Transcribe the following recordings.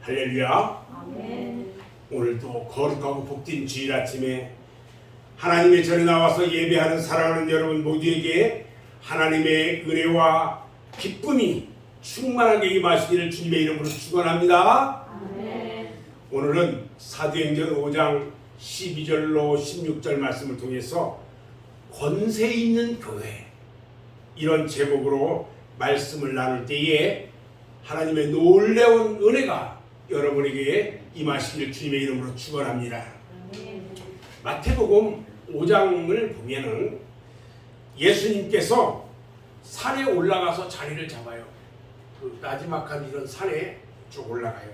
할렐루야. 아멘. 오늘도 거룩하고 복된 주일 아침에 하나님의 전에 나와서 예배하는 사랑하는 여러분 모두에게 하나님의 은혜와 기쁨이 충만하게 임하시기를 주님의 이름으로 축원합니다. 아멘. 오늘은 사도행전 5장 12절로 16절 말씀을 통해서 권세 있는 교회, 이런 제목으로 말씀을 나눌 때에 하나님의 놀라운 은혜가 여러분에게 임하시기를 주님의 이름으로 축원합니다. 마태복음 5장을 보면은 예수님께서 산에 올라가서 자리를 잡아요. 그 나지막한 이런 산에 쭉 올라가요.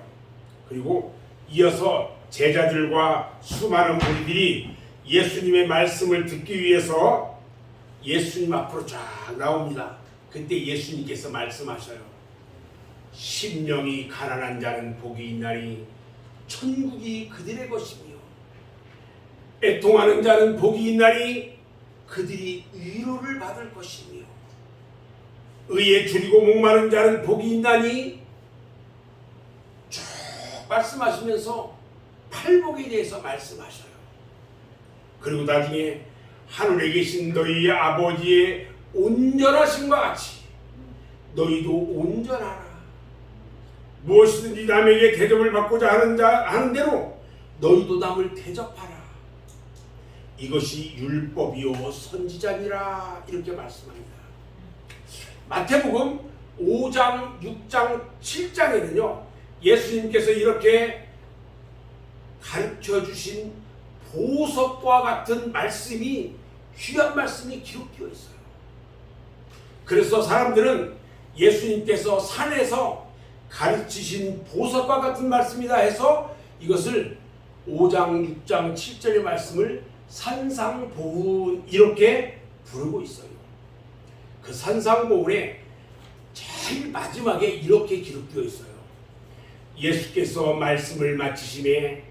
그리고 이어서 제자들과 수많은 무리들이 예수님의 말씀을 듣기 위해서 예수님 앞으로 쫙 나옵니다. 그때 예수님께서 말씀하셔요. 심령이 가난한 자는 복이 있나니 천국이 그들의 것이며, 애통하는 자는 복이 있나니 그들이 위로를 받을 것이며, 의에 줄이고 목마른 자는 복이 있나니, 쭉 말씀하시면서 팔복에 대해서 말씀하셔요. 그리고 나중에 하늘에 계신 너희 아버지의 온전하심과 같이 너희도 온전하라. 무엇이든지 남에게 대접을 받고자 하는 대로 너희도 남을 대접하라. 이것이 율법이요 선지자니라. 이렇게 말씀합니다. 마태복음 5장, 6장, 7장에는요 예수님께서 이렇게 가르쳐 주신 보석과 같은 말씀이, 귀한 말씀이 기록되어 있어요. 그래서 사람들은 예수님께서 산에서 가르치신 보석과 같은 말씀이다 해서 이것을 5장, 6장, 7절의 말씀을 산상보훈 이렇게 부르고 있어요. 그 산상보훈의 제일 마지막에 이렇게 기록되어 있어요. 예수께서 말씀을 마치심에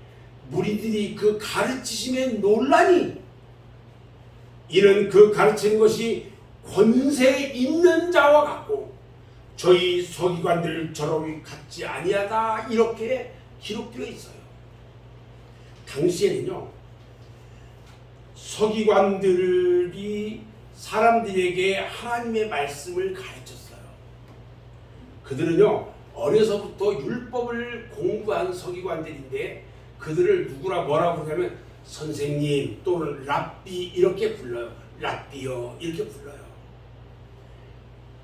무리들이 그 가르치심에 놀라니, 이는 그 가르치는 것이 권세 있는 자와 같고 저희 서기관들처럼 같지 아니하다. 이렇게 기록되어 있어요. 당시에는요 서기관들이 사람들에게 하나님의 말씀을 가르쳤어요. 그들은요 어려서부터 율법을 공부한 서기관들인데 그들을 누구라 뭐라고 그러냐면 선생님 또는 랍비 이렇게 불러요. 랍비요 이렇게 불러요.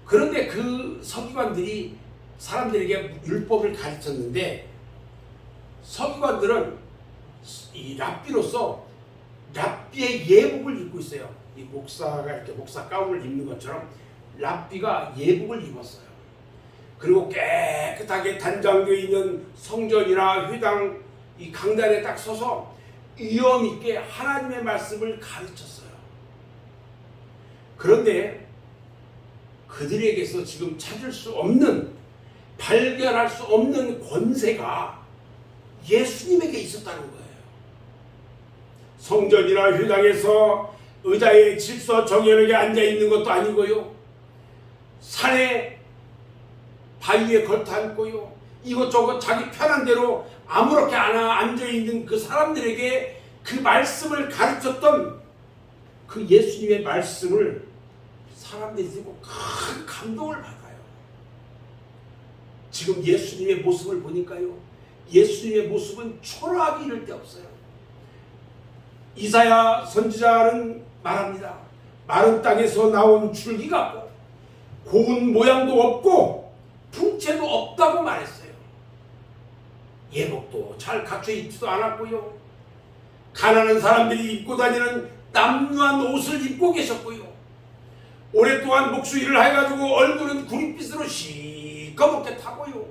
그런데 그 서기관들이 사람들에게 율법을 가르쳤는데 서기관들은 이 랍비로서 랍비의 예복을 입고 있어요. 이 목사가 이렇게 목사 가운을 입는 것처럼 랍비가 예복을 입었어요. 그리고 깨끗하게 단장되어 있는 성전이나 회당 이 강단에 딱 서서 위엄 있게 하나님의 말씀을 가르쳤어요. 그런데 그들에게서 지금 찾을 수 없는, 발견할 수 없는 권세가 예수님에게 있었다는 거예요. 성전이나 회당에서 의자에 질서 정연하게 앉아 있는 것도 아니고요. 산에 바위에 걸터 앉고요. 이것저것 자기 편한 대로 아무렇게 앉아 있는 그 사람들에게 그 말씀을 가르쳤던 그 예수님의 말씀을 사람들이 듣고 큰 감동을 받아요. 지금 예수님의 모습을 보니까요 예수님의 모습은 초라하기 이를 데 없어요. 이사야 선지자는 말합니다. 마른 땅에서 나온 줄기 같고 고운 모양도 없고 풍채도 없다고 말했어요. 예복도 잘 갖춰 입지도 않았고요. 가난한 사람들이 입고 다니는 남루한 옷을 입고 계셨고요. 오랫동안 목수일을 해가지고 얼굴은 구릿빛으로 시커멓게 타고요.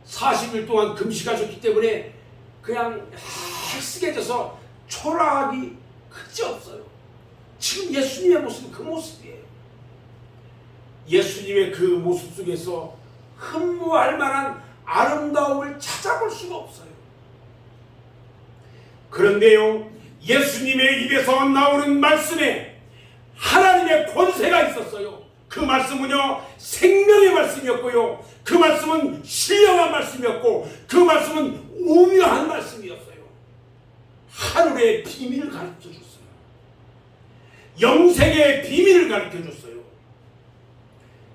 40일 동안 금식하셨기 때문에 그냥 헬쓱해져서 초라하기 그지없어요. 지금 예수님의 모습은 그 모습이에요. 예수님의 그 모습 속에서 흠모할 만한 아름다움을 찾아볼 수가 없어요. 그런데요 예수님의 입에서 나오는 말씀에 하나님의 권세가 있었어요. 그 말씀은요 생명의 말씀이었고요, 그 말씀은 신령한 말씀이었고, 그 말씀은 오묘한 말씀이었어요. 하늘의 비밀을 가르쳐 줬어요. 영생의 비밀을 가르쳐 줬어요.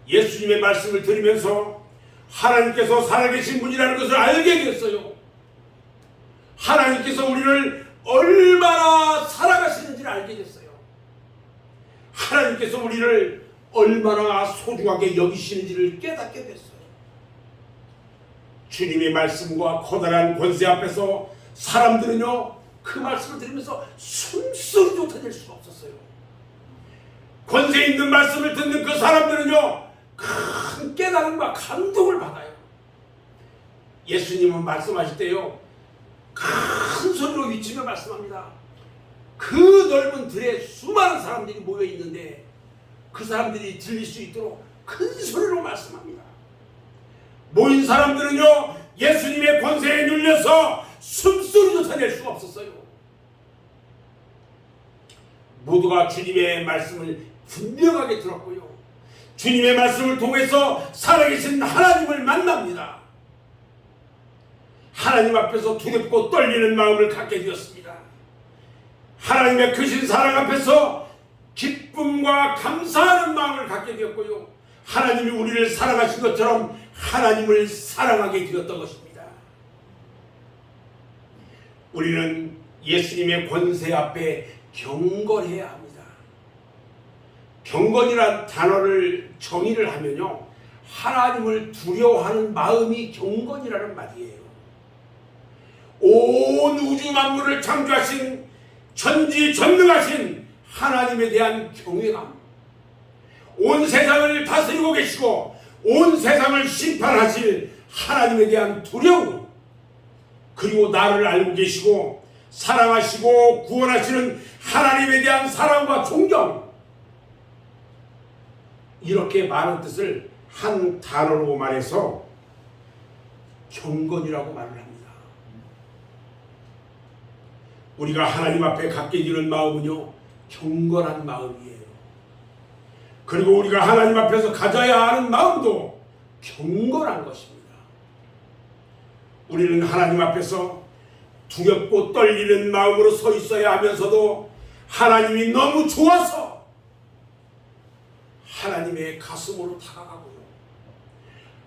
예수님의 말씀을 들으면서 하나님께서 살아계신 분이라는 것을 알게 됐어요. 하나님께서 우리를 얼마나 살아가시는지를 알게 됐어요. 하나님께서 우리를 얼마나 소중하게 여기시는지를 깨닫게 됐어요. 주님의 말씀과 커다란 권세 앞에서 사람들은요 그 말씀을 들으면서 숨소리도 터낼 수가 없었어요. 권세 있는 말씀을 듣는 그 사람들은요 큰 깨달음과 감동을 받아요. 예수님은 말씀하실 때요 큰 소리로 외치며 말씀합니다. 그 넓은 들에 수많은 사람들이 모여 있는데 그 사람들이 들릴 수 있도록 큰 소리로 말씀합니다. 모인 사람들은요 예수님의 권세에 눌려서 숨소리도 터낼 수가 없었어요. 모두가 주님의 말씀을 분명하게 들었고요, 주님의 말씀을 통해서 살아계신 하나님을 만납니다. 하나님 앞에서 두렵고 떨리는 마음을 갖게 되었습니다. 하나님의 크신 사랑 앞에서 기쁨과 감사하는 마음을 갖게 되었고요, 하나님이 우리를 사랑하신 것처럼 하나님을 사랑하게 되었던 것입니다. 우리는 예수님의 권세 앞에 경건해야 합니다. 경건이란 단어를 정의를 하면요 하나님을 두려워하는 마음이 경건이라는 말이에요. 온 우주 만물을 창조하신 전지전능하신 하나님에 대한 경외감, 온 세상을 다스리고 계시고 온 세상을 심판하실 하나님에 대한 두려움, 그리고 나를 알고 계시고 사랑하시고 구원하시는 하나님에 대한 사랑과 존경, 이렇게 많은 뜻을 한 단어로 말해서 경건이라고 말을 합니다. 우리가 하나님 앞에 갖게 되는 마음은요 경건한 마음이에요. 그리고 우리가 하나님 앞에서 가져야 하는 마음도 경건한 것입니다. 우리는 하나님 앞에서 두렵고 떨리는 마음으로 서 있어야 하면서도 하나님이 너무 좋아서 하나님의 가슴으로 다가가고요,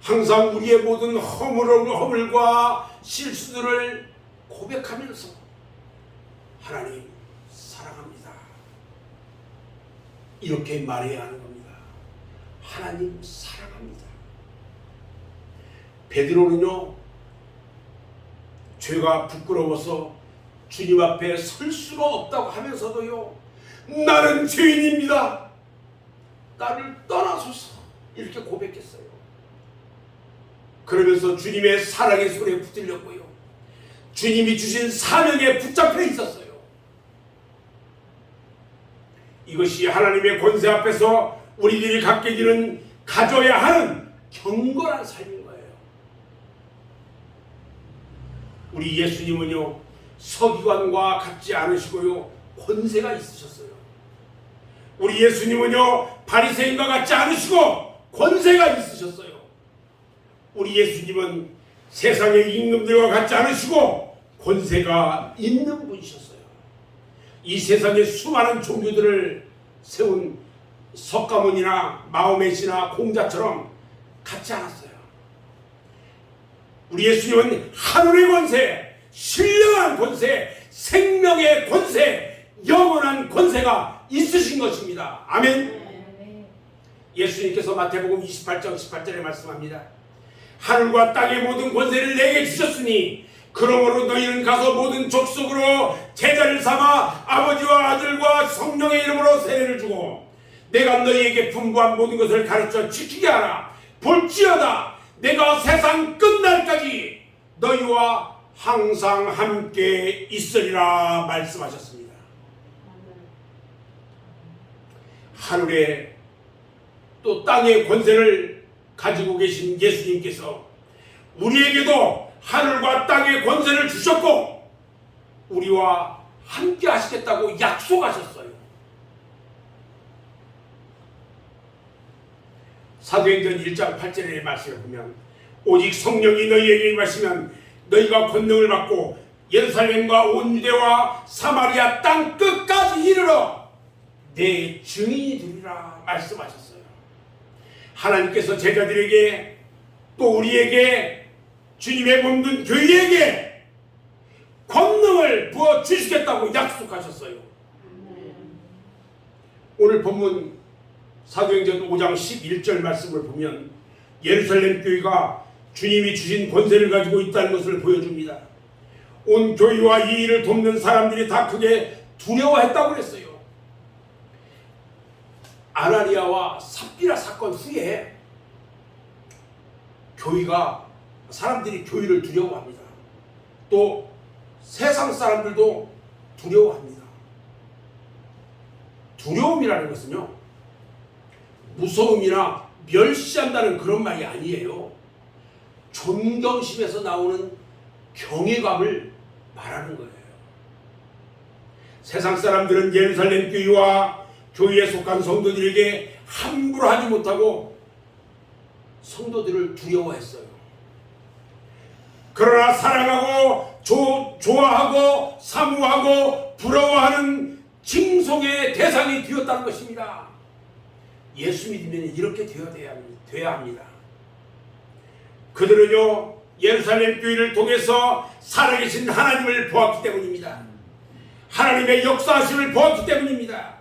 항상 우리의 모든 허물과 실수들을 고백하면서 하나님 사랑합니다, 이렇게 말해야 하는 겁니다. 하나님 사랑합니다. 베드로는요 죄가 부끄러워서 주님 앞에 설 수가 없다고 하면서도요 나는 죄인입니다, 나를 떠나소서, 이렇게 고백했어요. 그러면서 주님의 사랑의 손에 붙들렸고요, 주님이 주신 사명에 붙잡혀 있었어요. 이것이 하나님의 권세 앞에서 우리들이 갖게 되는 가져야 하는 경건한 삶인 거예요. 우리 예수님은요 서기관과 같지 않으시고요 권세가 있으셨어요. 우리 예수님은요 바리새인과 같지 않으시고 권세가 있으셨어요. 우리 예수님은 세상의 임금들과 같지 않으시고 권세가 있는 분이셨어요. 이 세상의 수많은 종교들을 세운 석가모니나 마호메시나 공자처럼 같지 않았어요. 우리 예수님은 하늘의 권세, 신령한 권세, 생명의 권세, 영원한 권세가 있으신 것입니다. 아멘. 예수님께서 마태복음 28장 18절에 말씀합니다. 하늘과 땅의 모든 권세를 내게 주셨으니 그러므로 너희는 가서 모든 족속으로 제자를 삼아 아버지와 아들과 성령의 이름으로 세례를 주고 내가 너희에게 분부한 모든 것을 가르쳐 지키게 하라. 볼지어다 내가 세상 끝날까지 너희와 항상 함께 있으리라 말씀하셨습니다. 하늘의 또 땅의 권세를 가지고 계신 예수님께서 우리에게도 하늘과 땅의 권세를 주셨고 우리와 함께 하시겠다고 약속하셨어요. 사도행전 1장 8절의 말씀을 보면 오직 성령이 너희에게 임하시면 너희가 권능을 받고 예루살렘과 온 유대와 사마리아 땅 끝까지 이르러 내 증인이 되리라 말씀하셨어요. 하나님께서 제자들에게 또 우리에게 주님의 몸된 교회에게 권능을 부어 주시겠다고 약속하셨어요. 오늘 본문 사도행전 5장 11절 말씀을 보면 예루살렘 교회가 주님이 주신 권세를 가지고 있다는 것을 보여줍니다. 온 교회와 이 일을 돕는 사람들이 다 크게 두려워했다고 그랬어요. 아나니아와 삽비라 사건 후에 사람들이 교회를 두려워합니다. 또 세상 사람들도 두려워합니다. 두려움이라는 것은요, 무서움이나 멸시한다는 그런 말이 아니에요. 존경심에서 나오는 경외감을 말하는 거예요. 세상 사람들은 예루살렘 교회와 교회에 속한 성도들에게 함부로 하지 못하고 성도들을 두려워했어요. 그러나 사랑하고 좋아하고 사모하고 부러워하는 칭송의 대상이 되었다는 것입니다. 예수 믿으면 이렇게 되어야 합니다. 그들은요, 예루살렘 교회를 통해서 살아계신 하나님을 보았기 때문입니다. 하나님의 역사하심을 보았기 때문입니다.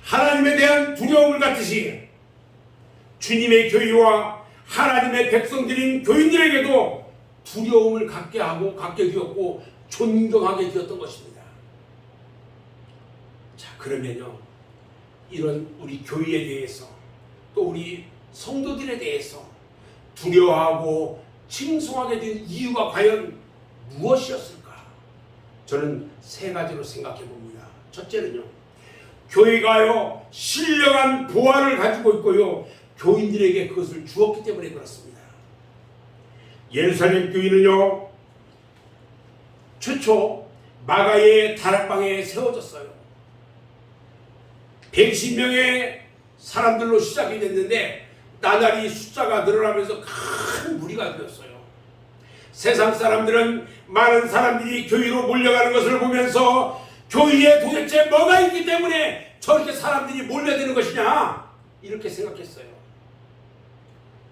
하나님에 대한 두려움을 갖듯이 주님의 교회와 하나님의 백성들인 교인들에게도 두려움을 갖게 되었고 존경하게 되었던 것입니다. 자, 그러면요, 이런 우리 교회에 대해서 또 우리 성도들에 대해서 두려워하고 칭송하게 된 이유가 과연 무엇이었을까? 저는 세 가지로 생각해 봅니다. 첫째는요, 교회가요 신령한 보화를 가지고 있고요 교인들에게 그것을 주었기 때문에 그렇습니다. 예루살렘 교회는요 최초 마가의 다락방에 세워졌어요. 110명의 사람들로 시작이 됐는데 나날이 숫자가 늘어나면서 큰 무리가 되었어요. 세상 사람들은 많은 사람들이 교회로 몰려가는 것을 보면서 교회에 도대체 뭐가 있기 때문에 저렇게 사람들이 몰려드는 것이냐 이렇게 생각했어요.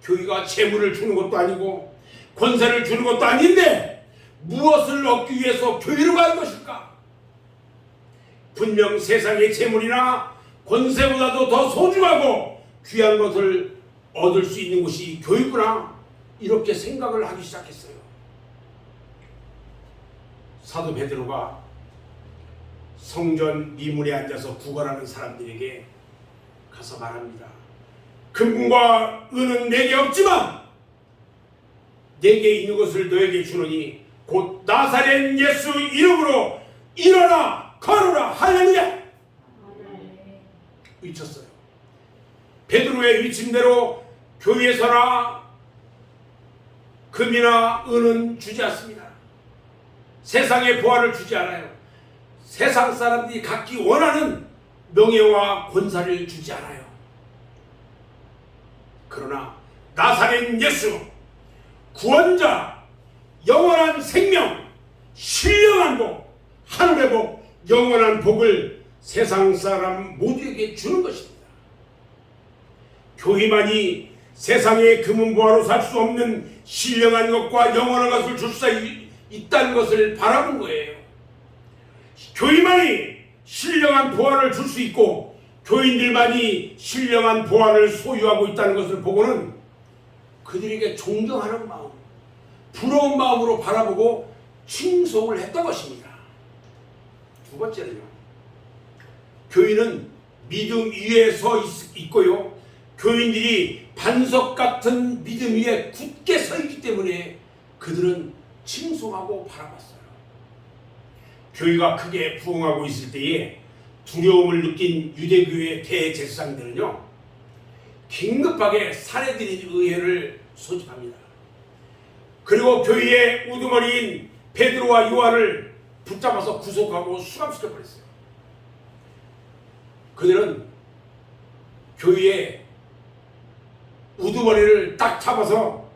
교회가 재물을 주는 것도 아니고 권세를 주는 것도 아닌데 무엇을 얻기 위해서 교회로 가는 것일까? 분명 세상의 재물이나 권세보다도 더 소중하고 귀한 것을 얻을 수 있는 곳이 교회구나 이렇게 생각을 하기 시작했어요. 사도 베드로가 성전 미문에 앉아서 구걸하는 사람들에게 가서 말합니다. 금과 은은 내게 없지만 내게 있는 것을 너에게 주노니 곧 나사렛 예수 이름으로 일어나 걸어라 할렐루야 외쳤어요. 베드로의 외침대로 교회에서나 금이나 은은 주지 않습니다. 세상의 보화를 주지 않아요. 세상 사람들이 갖기 원하는 명예와 권사를 주지 않아요. 그러나 나사렛 예수 구원자 영원한 생명 신령한 복 하늘의 복 영원한 복을 세상 사람 모두에게 주는 것입니다. 교회만이 세상의 금은보화로 살 수 없는 신령한 것과 영원한 것을 줄 수 있다는 것을 바라본 거예요. 교회만이 신령한 보화를 줄 수 있고 교인들만이 신령한 보화를 소유하고 있다는 것을 보고는 그들에게 존경하는 마음, 부러운 마음으로 바라보고 칭송을 했던 것입니다. 두 번째는요, 교인은 믿음 위에 서 있고요 교인들이 반석 같은 믿음 위에 굳게 서 있기 때문에 그들은 칭송하고 바라봤어요. 교회가 크게 부흥하고 있을 때에 두려움을 느낀 유대교회 대제사장들은요 긴급하게 살해드린 의회를 소집합니다. 그리고 교회의 우두머리인 베드로와 요한을 붙잡아서 구속하고 수감시켜버렸어요. 그들은 교회에 우두머리를 딱 잡아서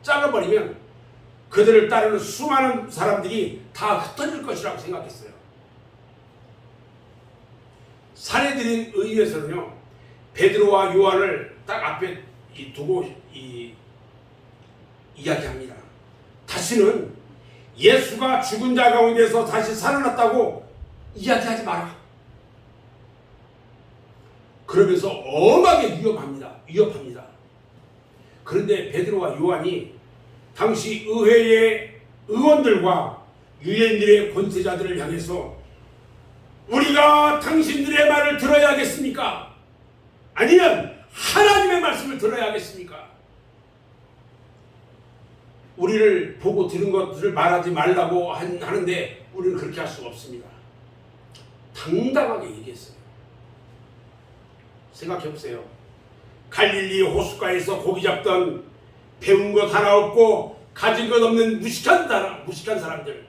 잘라버리면 그들을 따르는 수많은 사람들이 다 흩어질 것이라고 생각했어요. 사내들인 의회에서는요, 베드로와 요한을 딱 앞에 두고 이야기합니다. 다시는 예수가 죽은 자 가운데서 다시 살아났다고 이야기하지 마라. 그러면서 엄하게 위협합니다. 그런데 베드로와 요한이 당시 의회의 의원들과 유대인들의 권세자들을 향해서 우리가 당신들의 말을 들어야 하겠습니까? 아니면 하나님의 말씀을 들어야 하겠습니까? 우리를 보고 들은 것들을 말하지 말라고 하는데 우리는 그렇게 할 수가 없습니다. 당당하게 얘기했어요. 생각해보세요. 갈릴리 호숫가에서 고기 잡던 배운 것 하나 없고 가진 것 없는 무식한 사람들.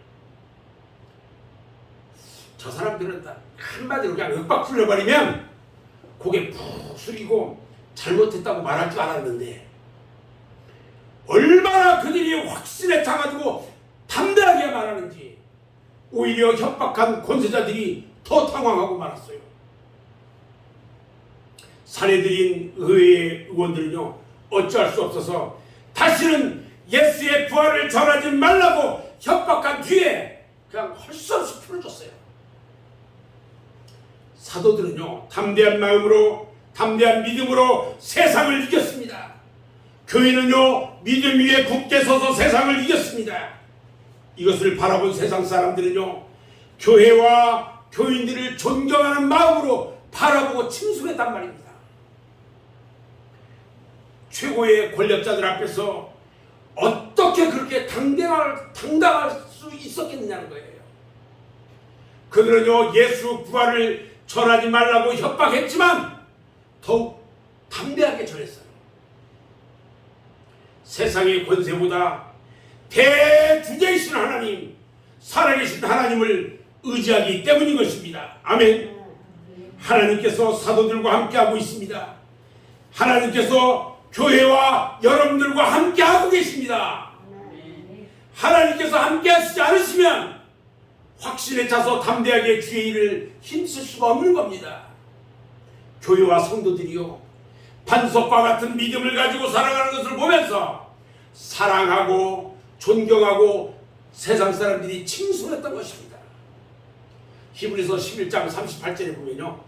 저 사람들은 다 한마디로 그냥 윽박 풀려버리면 고개 푹 숙이고 잘못했다고 말할 줄 알았는데 얼마나 그들이 확신에 차가지고 담대하게 말하는지 오히려 협박한 권세자들이 더 당황하고 말았어요. 사내들인 의회의 의원들은요, 어찌할 수 없어서 다시는 예수의 부활을 전하지 말라고 협박한 뒤에 그냥 헐벗이 풀어줬어요. 사도들은요, 담대한 마음으로, 담대한 믿음으로 세상을 이겼습니다. 교회는요, 믿음 위에 굳게 서서 세상을 이겼습니다. 이것을 바라본 세상 사람들은요, 교회와 교인들을 존경하는 마음으로 바라보고 칭송했단 말입니다. 최고의 권력자들 앞에서 어떻게 그렇게 당당할 수 있었겠느냐는 거예요. 그들은요, 예수 부활을 전하지 말라고 협박했지만 더욱 담대하게 전했어요. 세상의 권세보다 대주제이신 하나님, 살아계신 하나님을 의지하기 때문인 것입니다. 아멘. 하나님께서 사도들과 함께하고 있습니다. 하나님께서 교회와 여러분들과 함께하고 계십니다. 하나님께서 함께하시지 않으시면 확신에 차서 담대하게 주의 일을 힘쓸 수가 없는 겁니다. 교회와 성도들이요, 반석과 같은 믿음을 가지고 살아가는 것을 보면서 사랑하고 존경하고 세상 사람들이 칭송했던 것입니다. 히브리서 11장 38절에 보면요,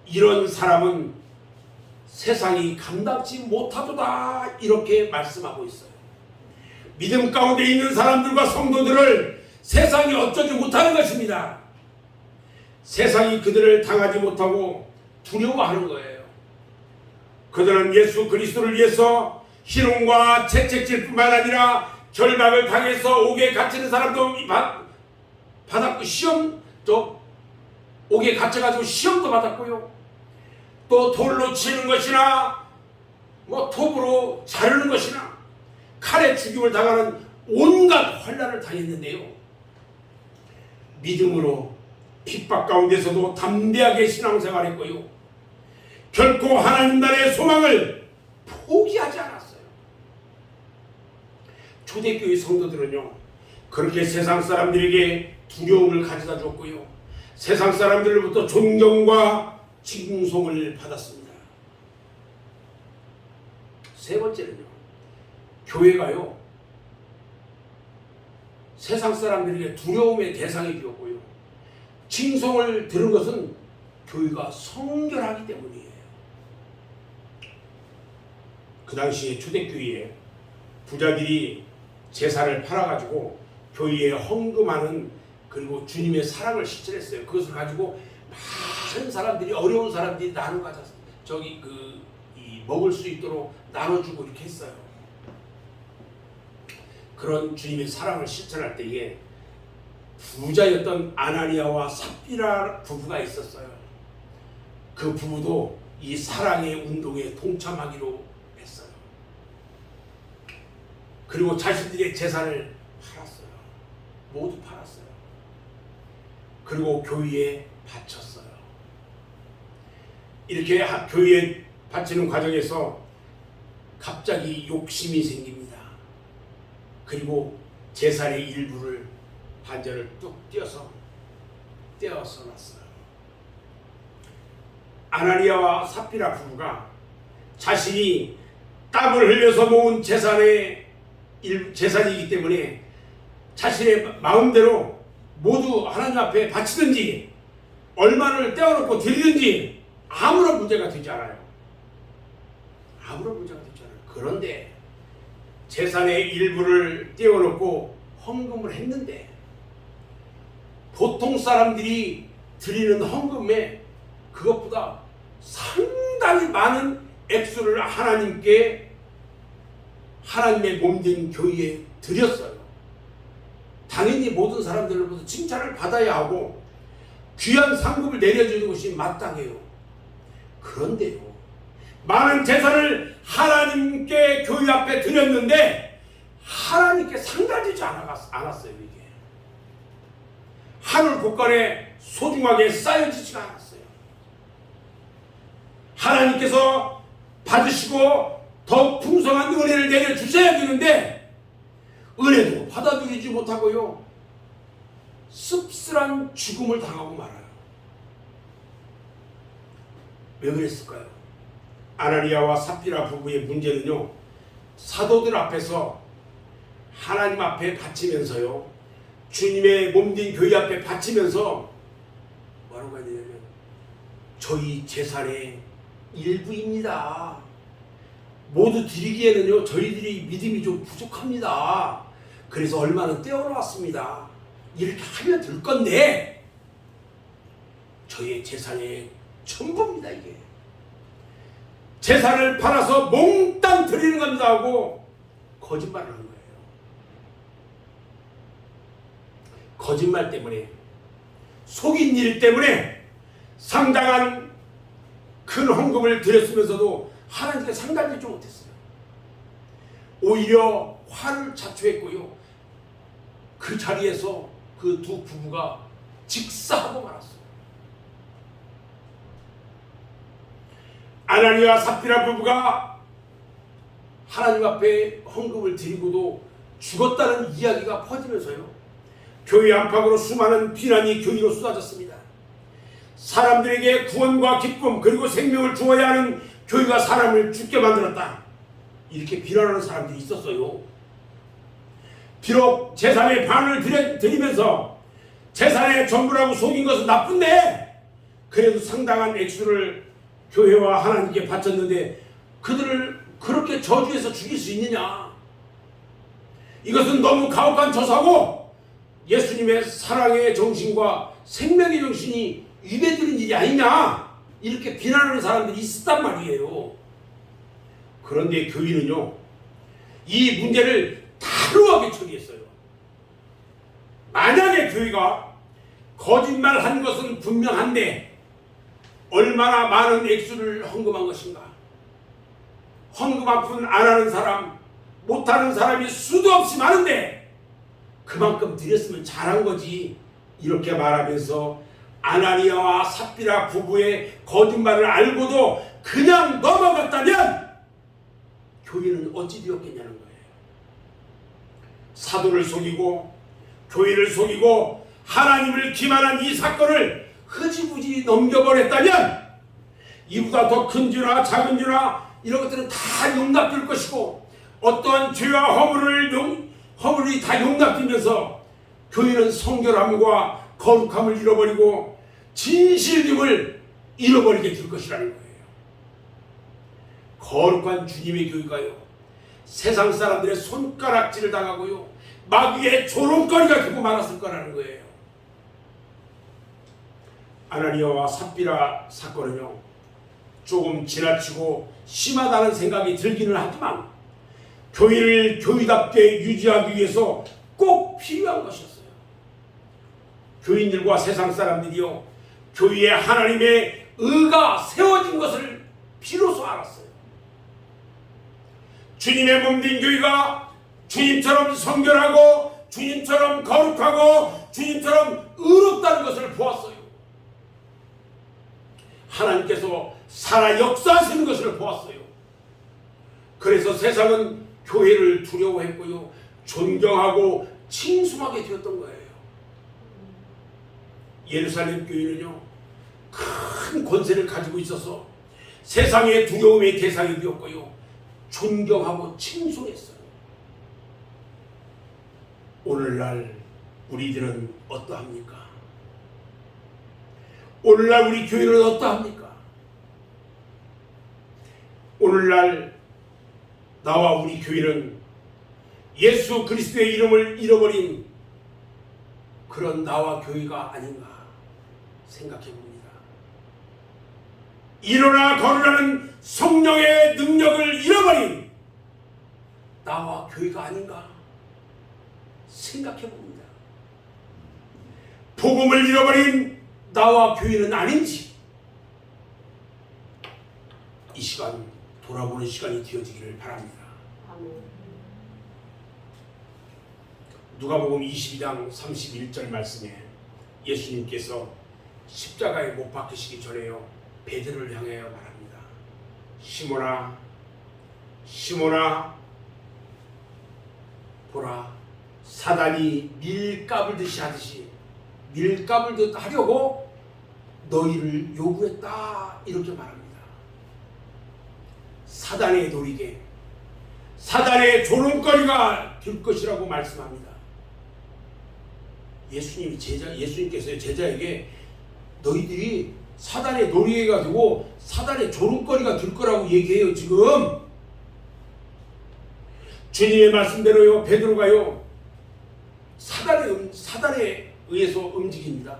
이런 사람은 세상이 감당치 못하도다, 이렇게 말씀하고 있어요. 믿음 가운데 있는 사람들과 성도들을 세상이 어쩌지 못하는 것입니다. 세상이 그들을 당하지 못하고 두려워하는 거예요. 그들은 예수 그리스도를 위해서 희롱과 채찍질 뿐만 아니라 결박을 당해서 옥에 갇히는 사람도 받았고, 시험도 옥에 갇혀가지고 시험도 받았고요, 또 돌로 치는 것이나 톱으로 자르는 것이나 칼에 죽임을 당하는 온갖 환난을 당했는데요, 믿음으로 핍박 가운데서도 담대하게 신앙생활했고요, 결코 하나님 나라의 소망을 포기하지 않았어요. 초대교회 성도들은요, 그렇게 세상 사람들에게 두려움을 가져다 줬고요, 세상 사람들로부터 존경과 칭송을 받았습니다. 세 번째는요, 교회가요, 세상 사람들에게 두려움의 대상이 되었고요, 칭송을 들은 것은 교회가 성결하기 때문이에요. 그 당시에 초대교회에 부자들이 제사를 팔아가지고 교회에 헌금하는, 그리고 주님의 사랑을 실천했어요. 그것을 가지고 많은 사람들이, 어려운 사람들이 나눠 가져서 먹을 수 있도록 나눠주고 이렇게 했어요. 그런 주님의 사랑을 실천할 때에 부자였던 아나니아와 삽비라 부부가 있었어요. 그 부부도 이 사랑의 운동에 동참하기로 했어요. 그리고 자신들의 재산을 팔았어요. 모두 팔았어요. 그리고 교회에 바쳤어요. 이렇게 교회에 바치는 과정에서 갑자기 욕심이 생깁니다. 그리고 재산의 일부를 반절을 뚝 떼어서 놨어요. 아나니아와 삽비라 부부가 자신이 땀을 흘려서 모은 재산이기 때문에 자신의 마음대로 모두 하나님 앞에 바치든지 얼마를 떼어놓고 드리든지 아무런 문제가 되지 않아요. 아무런 문제가 되지 않아요. 그런데 재산의 일부를 떼어놓고 헌금을 했는데 보통 사람들이 드리는 헌금에 그것보다 상당히 많은 액수를 하나님께 하나님의 몸된 교회에 드렸어요. 당연히 모든 사람들로부터 칭찬을 받아야 하고 귀한 상급을 내려주는 것이 마땅해요. 그런데요, 많은 재산을 하나님께 교회 앞에 드렸는데 하나님께 상달되지 않았어요. 이게 하늘 곳간에 소중하게 쌓여지지가 않았어요. 하나님께서 받으시고 더욱 풍성한 은혜를 내려주셔야 되는데 은혜도 받아들이지 못하고요, 씁쓸한 죽음을 당하고 말아요. 왜 그랬을까요? 아나니아와 삽비라 부부의 문제는요, 사도들 앞에서 하나님 앞에 바치면서요, 주님의 몸된 교회 앞에 바치면서 뭐라고 해야 되냐면 저희 재산의 일부입니다. 모두 드리기에는요 저희들이 믿음이 좀 부족합니다. 그래서 얼마는 떼어놓았습니다. 이렇게 하면 될 건데 저희의 재산의 전부입니다. 이게 재산을 팔아서 몽땅 드리는 겁니다 하고 거짓말을 한 거예요. 거짓말 때문에, 속인 일 때문에 상당한 큰 헌금을 드렸으면서도 하나님께 상달되지 못했어요. 오히려 화를 자초했고요, 그 자리에서 그 두 부부가 직사하고 말았어요. 아나니아와 삽비라 부부가 하나님 앞에 헌금을 드리고도 죽었다는 이야기가 퍼지면서요, 교회 안팎으로 수많은 비난이 교회로 쏟아졌습니다. 사람들에게 구원과 기쁨 그리고 생명을 주어야 하는 교회가 사람을 죽게 만들었다, 이렇게 비난하는 사람들이 있었어요. 비록 재산의 반을 드리면서 재산의 전부라고 속인 것은 나쁜데 그래도 상당한 액수를 교회와 하나님께 바쳤는데 그들을 그렇게 저주해서 죽일 수 있느냐? 이것은 너무 가혹한 처사고 예수님의 사랑의 정신과 생명의 정신이 위배되는 일이 아니냐, 이렇게 비난하는 사람들이 있었단 말이에요. 그런데 교회는요, 이 문제를 다루하게 처리했어요. 만약에 교회가 거짓말한 것은 분명한데 얼마나 많은 액수를 헌금한 것인가? 헌금 한 푼 안 하는 사람, 못하는 사람이 수도 없이 많은데 그만큼 드렸으면 잘한 거지, 이렇게 말하면서 아나니아와 삽비라 부부의 거짓말을 알고도 그냥 넘어갔다면 교회는 어찌 되었겠냐는 거예요. 사도를 속이고 교회를 속이고 하나님을 기만한 이 사건을 흐지부지 넘겨버렸다면 이보다 더 큰 죄나 작은 죄나 이런 것들은 다 용납될 것이고 어떠한 죄와 허물이 다 용납되면서 교회는 성결함과 거룩함을 잃어버리고 진실됨을 잃어버리게 될 것이라는 거예요. 거룩한 주님의 교회가요, 세상 사람들의 손가락질을 당하고요, 마귀의 조롱거리가 되고 말았을 거라는 거예요. 아나니아와 삽비라 사건은요, 조금 지나치고 심하다는 생각이 들기는 하지만 교회를 교회답게 유지하기 위해서 꼭 필요한 것이었어요. 교인들과 세상 사람들이요, 교회에 하나님의 의가 세워진 것을 비로소 알았어요. 주님의 몸된 교회가 주님처럼 성결하고 주님처럼 거룩하고 주님처럼 의롭다는 것을 보았어요. 하나님께서 살아 역사하시는 것을 보았어요. 그래서 세상은 교회를 두려워했고요, 존경하고 칭송하게 되었던 거예요. 예루살렘 교회는요, 큰 권세를 가지고 있어서 세상의 두려움의 대상이 되었고요, 존경하고 칭송했어요. 오늘날 우리들은 어떠합니까? 오늘날 우리 교회는 어떠합니까? 오늘날 나와 우리 교회는 예수 그리스도의 이름을 잃어버린 그런 나와 교회가 아닌가 생각해 봅니다. 일어나 걸으라는 성령의 능력을 잃어버린 나와 교회가 아닌가 생각해 봅니다. 복음을 잃어버린 나와 교회는 아닌지 이 시간 돌아보는 시간이 되어지기를 바랍니다. 누가복음 22장 31절 말씀에 예수님께서 십자가에 못 박히시기 전에요, 베드로를 향하여 말합니다. 시몬아, 시몬아, 보라, 사단이 밀 까불듯이 하듯이 밀 까불듯 하려고 너희를 요구했다, 이렇게 말합니다. 사단의 노리게, 사단의 조롱거리가 될 것이라고 말씀합니다. 예수님께서 제자에게 너희들이 사단의 노리게 가지고 사단의 조롱거리가 될 거라고 얘기해요. 지금 주님의 말씀대로요, 베드로가요, 사단에 의해서 움직입니다.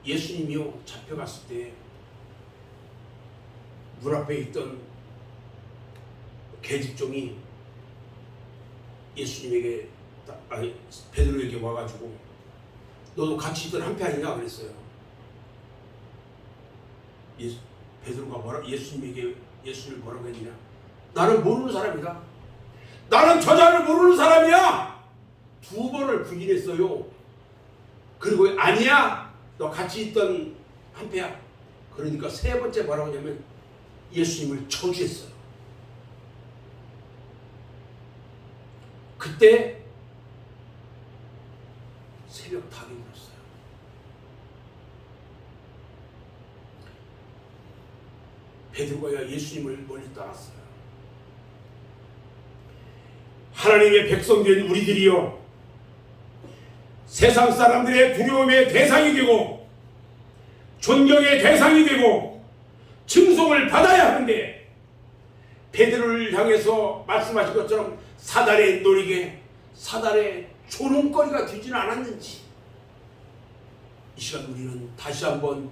예수님이요, 잡혀갔을 때 문 앞에 있던 계집종이 예수님에게, 베드로에게 와가지고 너도 같이 있던 한패 아니냐 그랬어요. 베드로가 예수님을 뭐라고 했느냐? 나는 모르는 사람이다. 나는 저자를 모르는 사람이야. 2번을 부인했어요. 그리고 아니야, 너 같이 있던 한패야. 그러니까 3번째 뭐라고 하냐면 예수님을 저주했어요. 그때 새벽 닭이 울었어요. 베드로가 예수님을 멀리 떠났어요. 하나님의 백성된 우리들이요, 세상 사람들의 두려움의 대상이 되고 존경의 대상이 되고 칭송을 받아야 하는데, 베드로를 향해서 말씀하신 것처럼 사단의 노리게, 사단의 조롱거리가 되지는 않았는지 이 시간 우리는 다시 한번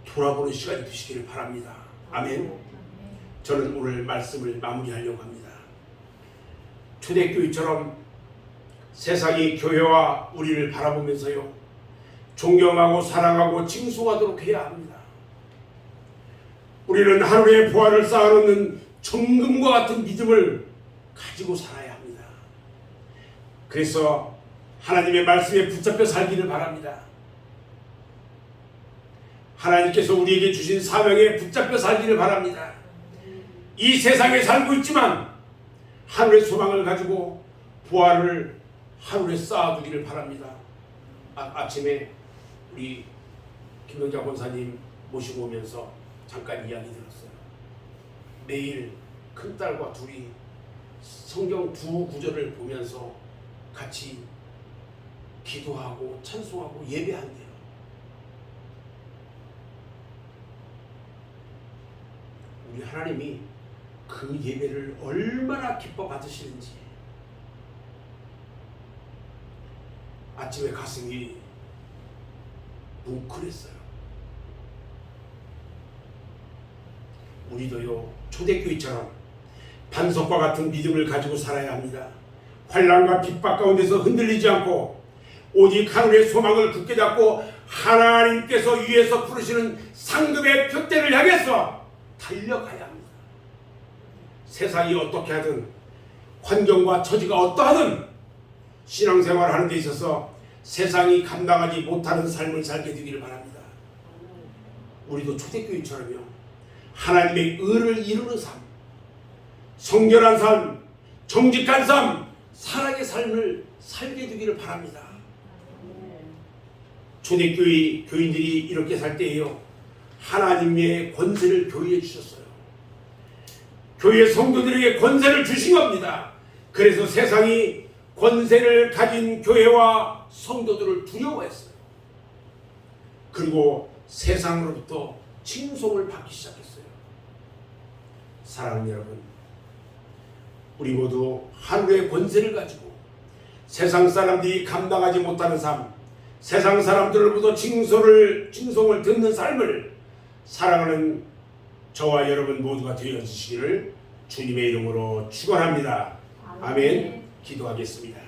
돌아보는 시간이 되시기를 바랍니다. 아멘. 저는 오늘 말씀을 마무리하려고 합니다. 초대교회처럼 세상이 교회와 우리를 바라보면서요, 존경하고 사랑하고 칭송하도록 해야 합니다. 우리는 하루의 부활을 쌓아놓는 정금과 같은 믿음을 가지고 살아야 합니다. 그래서 하나님의 말씀에 붙잡혀 살기를 바랍니다. 하나님께서 우리에게 주신 사명에 붙잡혀 살기를 바랍니다. 이 세상에 살고 있지만 하늘의 소망을 가지고 부활을 하늘에 쌓아두기를 바랍니다. 아침에 우리 김영자 권사님 모시고 오면서 잠깐 이야기 들었어요. 매일 큰딸과 둘이 성경 2구절을 보면서 같이 기도하고 찬송하고 예배한대요. 우리 하나님이 그 예배를 얼마나 기뻐 받으시는지, 아침에 가슴이 뭉클했어요. 우리도요, 초대교회처럼 반석과 같은 믿음을 가지고 살아야 합니다. 환난과 핍박 가운데서 흔들리지 않고 오직 하늘의 소망을 굳게 잡고 하나님께서 위에서 부르시는 상급의 표대를 향해서 달려가야 합니다. 세상이 어떻게 하든, 환경과 처지가 어떠하든 신앙생활을 하는 데 있어서 세상이 감당하지 못하는 삶을 살게 되기를 바랍니다. 우리도 초대교회처럼요, 하나님의 의를 이루는 삶, 성결한 삶, 정직한 삶, 사랑의 삶을 살게 되기를 바랍니다. 초대교회 교인들이 이렇게 살 때에요, 하나님의 권세를 교회에 주셨어요. 교회 성도들에게 권세를 주신 겁니다. 그래서 세상이 권세를 가진 교회와 성도들을 두려워했어요. 그리고 세상으로부터 칭송을 받기 시작했어요. 사랑하는 여러분, 우리 모두 하늘의 권세를 가지고 세상 사람들이 감당하지 못하는 삶, 세상 사람들로부터 칭송을 듣는 삶을 살아가는 저와 여러분 모두가 되어주시기를 주님의 이름으로 축원합니다. 아멘. 기도하겠습니다.